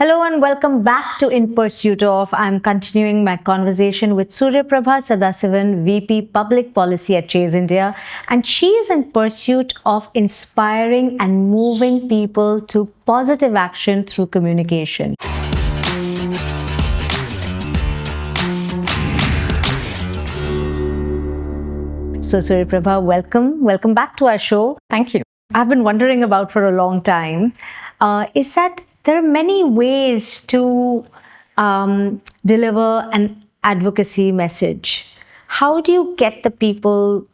Hello and welcome back to In Pursuit of. I'm continuing my conversation with SuryaPrabha Sadasivan, VP Public Policy at Chase India, and she is in pursuit of inspiring and moving people to positive action through communication. So SuryaPrabha, welcome back to our show. Thank you. I've been wondering about for a long time is that there are many ways to deliver an advocacy message. How do you get the people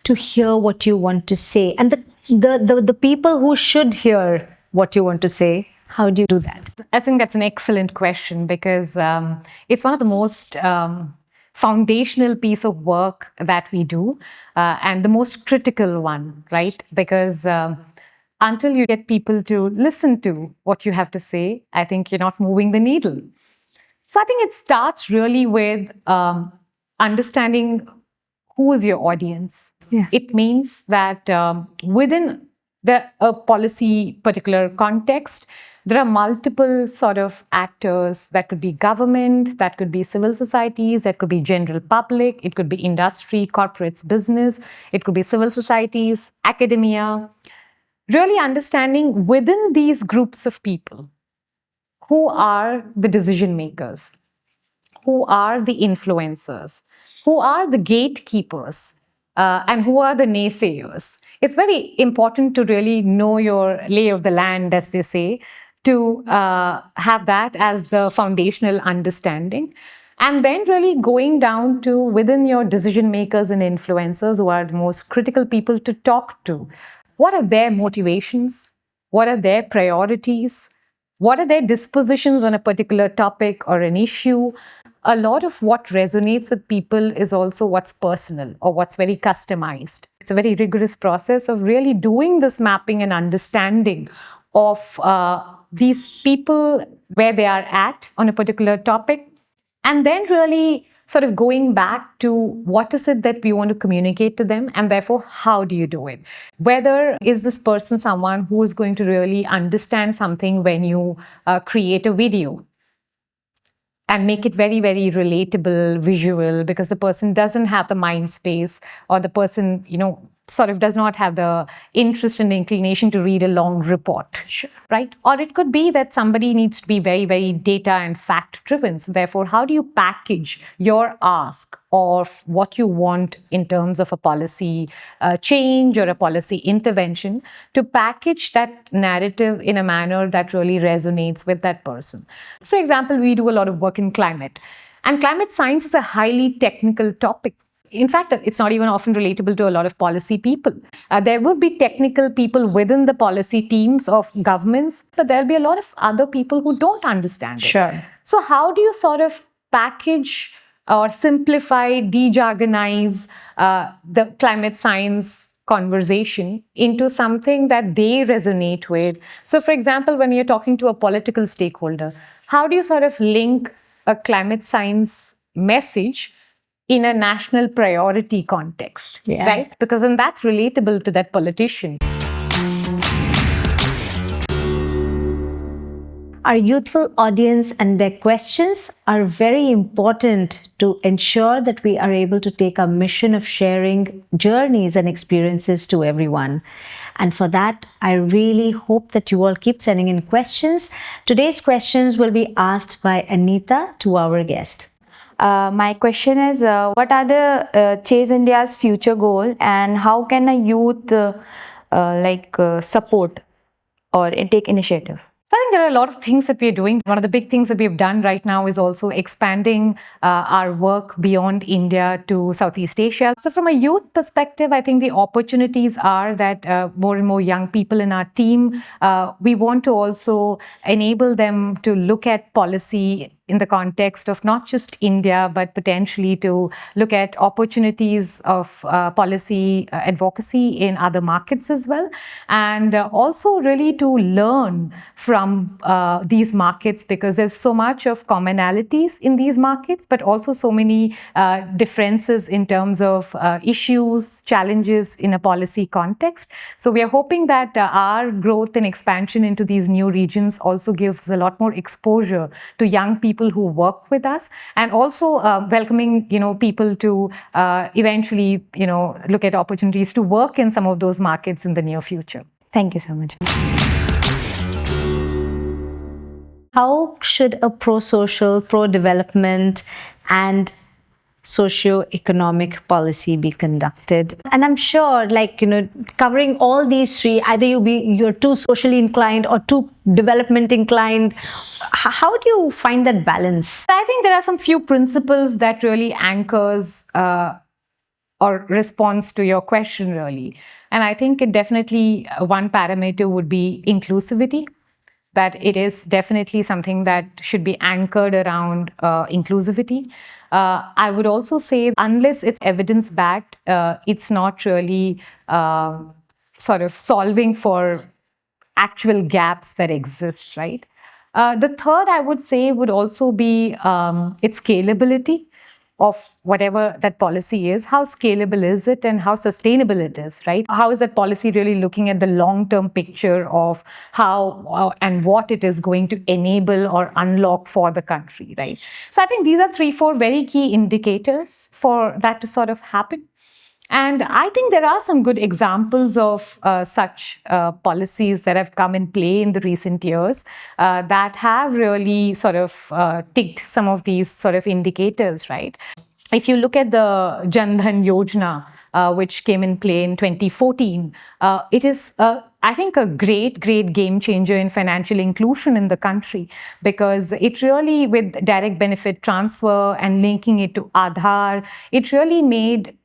to hear what you want to say, and the people who should hear what you want to say? How do you do that? I think that's an excellent question because it's one of the most foundational piece of work that we do and the most critical one, right? Because until you get people to listen to what you have to say, I think you're not moving the needle. So I think it starts really with understanding who is your audience. Yeah. It means that within a policy particular context, there are multiple sort of actors. That could be government, that could be civil societies, that could be general public, it could be industry, corporates, business, it could be civil societies, academia. Really understanding within these groups of people, who are the decision makers, who are the influencers, who are the gatekeepers, and who are the naysayers. It's very important to really know your lay of the land, as they say, to have that as the foundational understanding. And then really going down to within your decision makers and influencers, who are the most critical people to talk to. What are their motivations? What are their priorities? What are their dispositions on a particular topic or an issue? A lot of what resonates with people is also what's personal or what's very customized. It's a very rigorous process of really doing this mapping and understanding of these people, where they are at on a particular topic, and then really sort of going back to what is it that we want to communicate to them, and therefore how do you do it? Whether is this person someone who is going to really understand something when you create a video and make it very, very relatable, visual, because the person doesn't have the mind space, or the person, sort of does not have the interest and inclination to read a long report, Sure. right? Or it could be that somebody needs to be very, very data and fact driven. So therefore, how do you package your ask of what you want in terms of a policy change or a policy intervention to package that narrative in a manner that really resonates with that person? For example, we do a lot of work in climate, and climate science is a highly technical topic. In fact, it's not even often relatable to a lot of policy people. There would be technical people within the policy teams of governments, but there'll be a lot of other people who don't understand it. Sure. So how do you sort of package or simplify, de-jargonize the climate science conversation into something that they resonate with? So for example, when you're talking to a political stakeholder, how do you sort of link a climate science message in a national priority context, Yeah. right? Because then that's relatable to that politician. Our youthful audience and their questions are very important to ensure that we are able to take our mission of sharing journeys and experiences to everyone. And for that, I really hope that you all keep sending in questions. Today's questions will be asked by Anita to our guest. My question is, what are the Chase India's future goal, and how can a youth support or take initiative? I think there are a lot of things that we are doing. One of the big things that we've done right now is also expanding our work beyond India to Southeast Asia. So from a youth perspective, I think the opportunities are that more and more young people in our team, we want to also enable them to look at policy in the context of not just India, but potentially to look at opportunities of policy advocacy in other markets as well. And also really to learn from these markets, because there's so much of commonalities in these markets, but also so many differences in terms of issues, challenges in a policy context. So we are hoping that our growth and expansion into these new regions also gives a lot more exposure to young people who work with us, and also welcoming, people to eventually, look at opportunities to work in some of those markets in the near future. Thank you so much. How should a pro-social, pro-development and socio-economic policy be conducted? And I'm sure, covering all these three, either you're too socially inclined or too development inclined. How do you find that balance? I think there are some few principles that really anchors or responds to your question, really. And I think it definitely, one parameter would be inclusivity, that it is definitely something that should be anchored around inclusivity. I would also say, unless it's evidence-backed, it's not really sort of solving for actual gaps that exist, right? The third, I would say, would also be its scalability of whatever that policy is. How scalable is it and how sustainable it is, right? How is that policy really looking at the long-term picture of how and what it is going to enable or unlock for the country, right? So I think these are 3-4 very key indicators for that to sort of happen. And I think there are some good examples of such policies that have come in play in the recent years that have really sort of ticked some of these sort of indicators, right? If you look at the Dhan Yojana, which came in play in 2014, it is, I think, a great game changer in financial inclusion in the country, because it really, with direct benefit transfer and linking it to Aadhaar, it really made,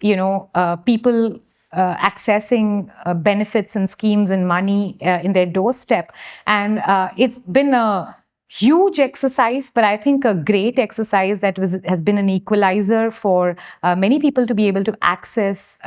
people accessing benefits and schemes and money in their doorstep. And it's been a huge exercise, but I think a great exercise that has been an equalizer for many people to be able to access,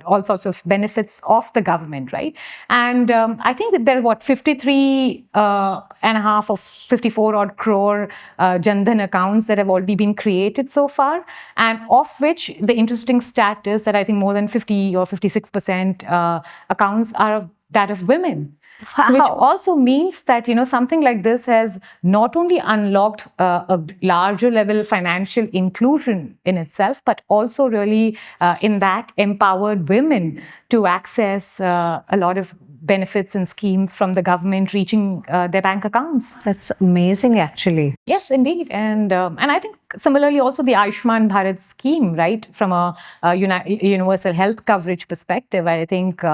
all sorts of benefits of the government, right? And I think that there are 53 and a half of 54 odd crore Jan Dhan accounts that have already been created so far, and of which the interesting stat is that I think more than 50 or 56% accounts are that of women. So which also means that, something like this has not only unlocked a larger level financial inclusion in itself, but also really in that empowered women to access a lot of benefits and schemes from the government reaching their bank accounts. That's amazing, actually. Yes, indeed. And I think similarly also the Ayushman Bharat scheme, right, from a universal health coverage perspective, I think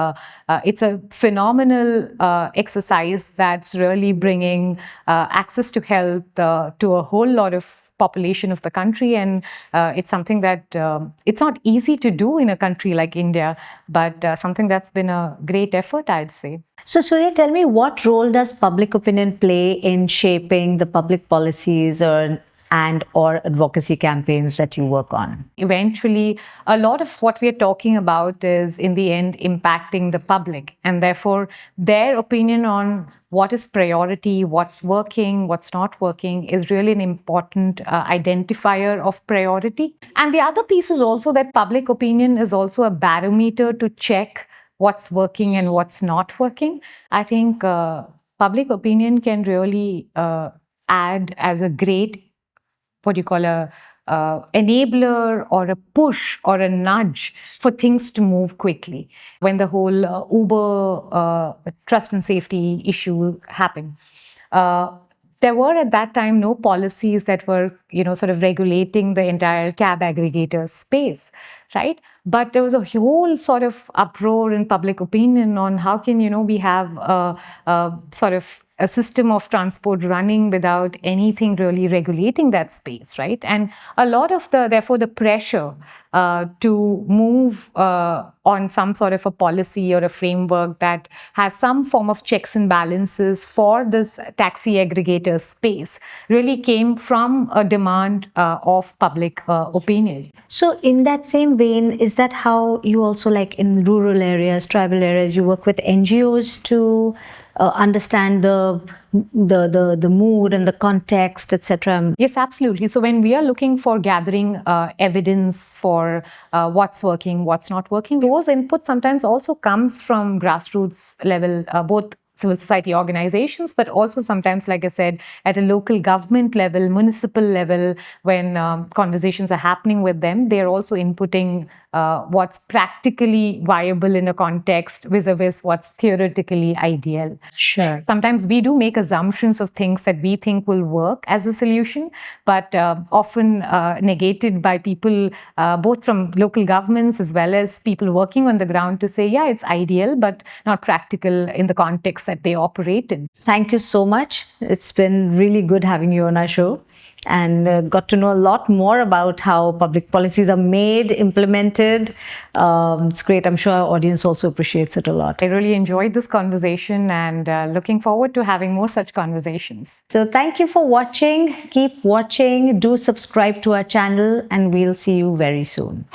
it's a phenomenal exercise that's really bringing access to health to a whole lot of population of the country. And it's something that it's not easy to do in a country like India, but something that's been a great effort, I'd say. So Surya, tell me, what role does public opinion play in shaping the public policies or advocacy campaigns that you work on? Eventually, a lot of what we're talking about is, in the end, impacting the public, and therefore their opinion on what is priority, what's working, what's not working is really an important identifier of priority. And the other piece is also that public opinion is also a barometer to check what's working and what's not working. I think public opinion can really add as a great enabler or a push or a nudge for things to move quickly. When the whole Uber trust and safety issue happened, there were at that time no policies that were, sort of regulating the entire cab aggregator space, right? But there was a whole sort of uproar in public opinion on how can, we have sort of a system of transport running without anything really regulating that space, right? And a lot of therefore, the pressure to move on some sort of a policy or a framework that has some form of checks and balances for this taxi aggregator space really came from a demand of public opinion. So, in that same vein, is that how you also, like in rural areas, tribal areas, you work with NGOs to understand the mood and the context, etc.? Yes, absolutely. So when we are looking for gathering evidence for what's working, what's not working, those inputs sometimes also comes from grassroots level, both civil society organizations, but also sometimes, like I said, at a local government level, municipal level, when conversations are happening with them, they're also inputting what's practically viable in a context vis-a-vis what's theoretically ideal. Sure. Sometimes we do make assumptions of things that we think will work as a solution, but often negated by people, both from local governments as well as people working on the ground, to say, yeah, it's ideal, but not practical in the context that they operate in. Thank you so much. It's been really good having you on our show, and got to know a lot more about how public policies are made, implemented. It's great. I'm sure our audience also appreciates it a lot. I really enjoyed this conversation and looking forward to having more such conversations. So thank you for watching. Keep watching. Do subscribe to our channel, and we'll see you very soon.